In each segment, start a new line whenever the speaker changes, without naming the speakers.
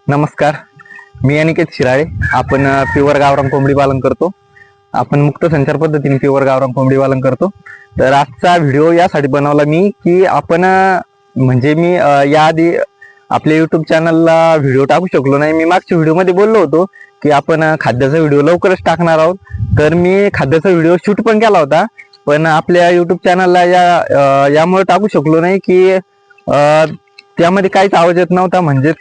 नमस्कार, मी अनिकेत शिराळे. आपण प्युअर गावरान कोंबडी पालन करतो. आपण मुक्त संचार पद्धतीने प्युअर गावरान कोंबडी पालन करतो. तर आजचा व्हिडिओ यासाठी बनवला मी की आपण म्हणजे मी याआधी आपल्या युट्यूब चॅनलला व्हिडिओ टाकू शकलो नाही. मी मागच्या व्हिडिओमध्ये बोललो होतो की आपण खाद्याचा व्हिडिओ लवकरच टाकणार आहोत. तर मी खाद्याचा व्हिडिओ शूट पण केला होता, पण आपल्या युट्यूब चॅनलला यामुळे टाकू शकलो नाही की त्यामध्ये काहीच आवाज येत नव्हता. म्हणजे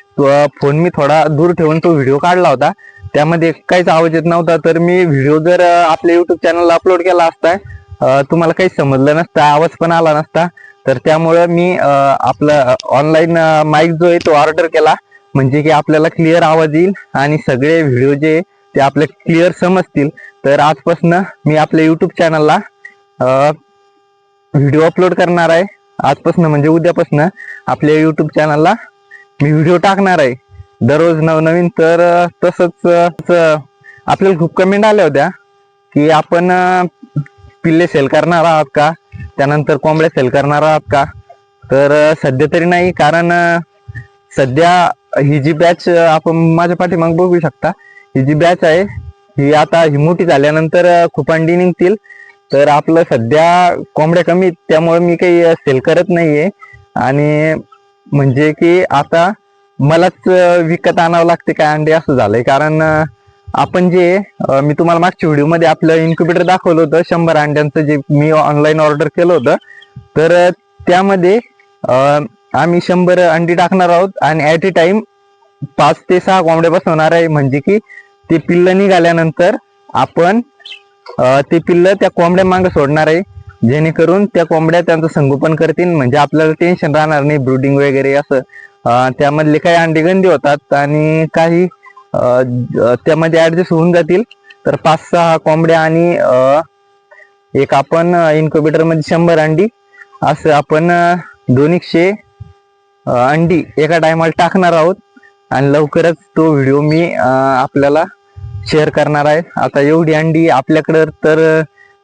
फोन मी थोडा दूर ठेवून तो व्हिडिओ काढला होता, त्यामध्ये काहीच आवाज येत नव्हता. तर मी व्हिडिओ जर आपल्या युट्यूब चॅनलला अपलोड केला असता, तुम्हाला काही समजलं नसतं, आवाज पण आला नसता. तर त्यामुळं मी आपला ऑनलाईन माईक जो आहे तो ऑर्डर केला, म्हणजे की आपल्याला क्लिअर आवाज येईल आणि सगळे व्हिडिओ जे ते आपले क्लिअर समजतील. तर आजपासून मी आपल्या युट्यूब चॅनलला व्हिडिओ अपलोड करणार आहे. आजपासून म्हणजे उद्यापासून आपल्या युट्यूब चॅनलला मी व्हिडिओ टाकणार आहे दररोज नवनवीन. तर तसंच आपल्याला खूप कमेंट आल्या होत्या की आपण पिल्ले सेल करणार आहात का, त्यानंतर कोंबड्या सेल करणार आहात का. तर सध्या तरी नाही, कारण सध्या ही जी बॅच आपण माझ्या पाठीमागे बघू शकता, ही जी बॅच आहे ही मोठी झाल्यानंतर खूप अंडी निघतील. तर आपलं सध्या कोंबड्या कमी, त्यामुळे मी काही सेल करत नाहीये. आणि म्हणजे की आता मलाच विकत आणावं लागते काय अंडे, असं झालंय. कारण आपण जे मी तुम्हाला मागच्या व्हिडिओमध्ये आपलं इन्क्युबेटर दाखवलं होतं 100 अंड्यांचं, जे मी ऑनलाईन ऑर्डर केलं होतं. तर त्यामध्ये आम्ही 100 अंडी टाकणार आहोत आणि ॲट ए टाइम 5 ते 6 कोंबड्या बसवणार आहे. म्हणजे की ते पिल्लं निघाल्यानंतर आपण ते पिल्लं त्या कोंबड्या मागे सोडणार आहे, जेणेकरून त्या कोंबड्या त्यांचं संगोपन करतील. म्हणजे आपल्याला टेन्शन राहणार नाही ब्रूडिंग वगैरे असं. त्यामधले काही अंडे गंदी होतात आणि काही त्यामध्ये ऍडजस्ट होऊन जातील. तर 5-6 कोंबड्या आणि एक आपण इन्क्युबेटर मध्ये 100 अंडी, असं आपण 200 अंडी एका टायमाला टाकणार आहोत. आणि लवकरच तो व्हिडिओ मी आपल्याला शेअर करणार आहे. आता एवढी अंडी आपल्याकडे तर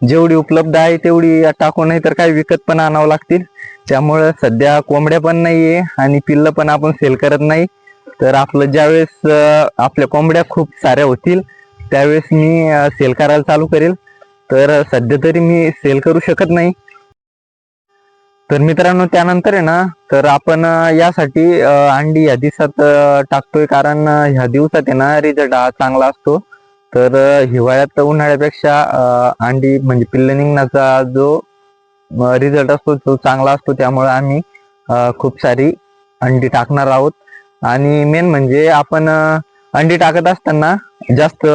जेवढी उपलब्ध आहे तेवढी टाकू, नाही तर काही विकत पण आणावं लागतील. त्यामुळं सध्या कोंबड्या पण नाहीये आणि पिल्लं पण आपण सेल करत नाही. तर आपलं ज्यावेळेस आपल्या कोंबड्या खूप साऱ्या होतील त्यावेळेस मी सेल करायला चालू करेल. तर सध्या तरी मी सेल करू शकत नाही. तर मित्रांनो, त्यानंतर आहे ना, तर आपण यासाठी अंडी ह्या दिवसात टाकतोय, कारण ह्या दिवसात आहे ना रिझल्ट हा चांगला असतो. तर हिवाळ्यात उन्हाळ्यापेक्षा अंडी म्हणजे पिल्लं निघण्याचा जो रिझल्ट असतो तो चांगला असतो. त्यामुळे आम्ही खूप सारी अंडी टाकणार आहोत. आणि मेन म्हणजे आपण अंडी टाकत असताना जास्त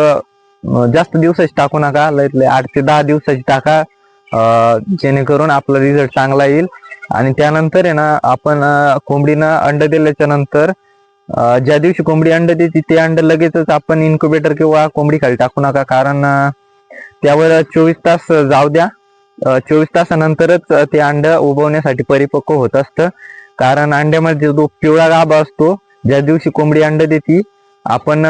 जास्त दिवसाची टाकू नका, लय 8 ते 10 दिवसाची टाका, जेणेकरून आपला रिझल्ट चांगला येईल. आणि त्यानंतर आहे ना, आपण कोंबडीनं अंड दिल्याच्या नंतर ज्या दिवशी कोंबडी अंड देते ते अंड लगेचच आपण इन्क्युबेटर किंवा कोंबडी खाली टाकू नका, कारण त्यावर 24 तास जाऊ द्या. 24 तासानंतरच ते अंड उबवण्यासाठी परिपक्व होत असतं. कारण अंड्यामध्ये जो पिवळा गाभा असतो, ज्या दिवशी कोंबडी अंड देते, आपण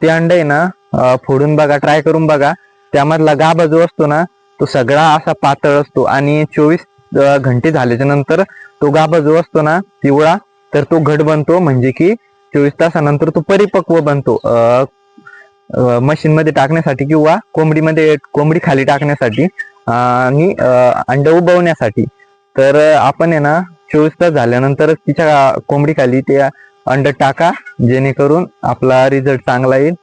ते अंड आहे ना फोडून बघा, ट्राय करून बघा. त्यामधला गाभा जो असतो ना तो सगळा असा पातळ असतो आणि 24 घंटे झाल्याच्या नंतर तो गाभा जो असतो ना पिवळा, तर तो घट बनतो. म्हणजे की 24 तासानंतर तो परिपक्व बनतो मशीन मध्ये टाकण्यासाठी किंवा कोंबडी खाली टाकण्यासाठी आणि अंड उबवण्यासाठी. तर आपण आहे ना 24 तास झाल्यानंतरच तिच्या कोंबडी खाली ते अंड टाका, जेणेकरून आपला रिझल्ट चांगला येईल.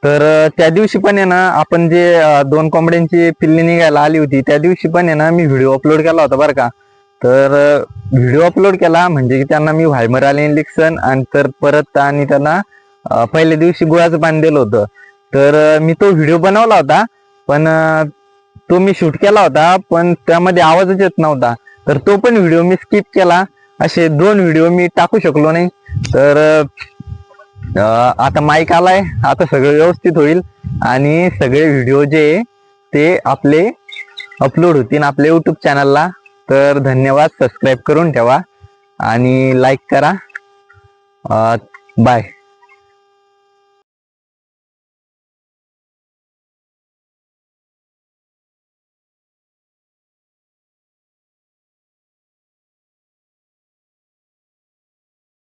तर त्या दिवशी पण आहे ना, आपण जे 2 कोंबड्यांची पिल्ली निघायला आली होती त्या दिवशी पण आहे ना मी व्हिडिओ अपलोड केला होता बरं का. तर व्हिडिओ अपलोड केला म्हणजे की त्यांना मी व्हायमराल इंजेक्शन आणि तर परत आणि त्यांना पहिल्या दिवशी गुळाचं पाणी दिलं होतं. तर मी तो व्हिडिओ बनवला होता, पण तो मी शूट केला होता, पण त्यामध्ये आवाजच येत नव्हता. तर तो पण व्हिडिओ मी स्किप केला. असे 2 व्हिडिओ मी टाकू शकलो नाही. तर आता माईक आलाय, आता सगळं व्यवस्थित होईल आणि सगळे व्हिडिओ जे ते आपले अपलोड होतील आपल्या युट्यूब चॅनलला. तर धन्यवाद, सबस्क्राईब करून ठेवा आणि लाईक करा. बाय.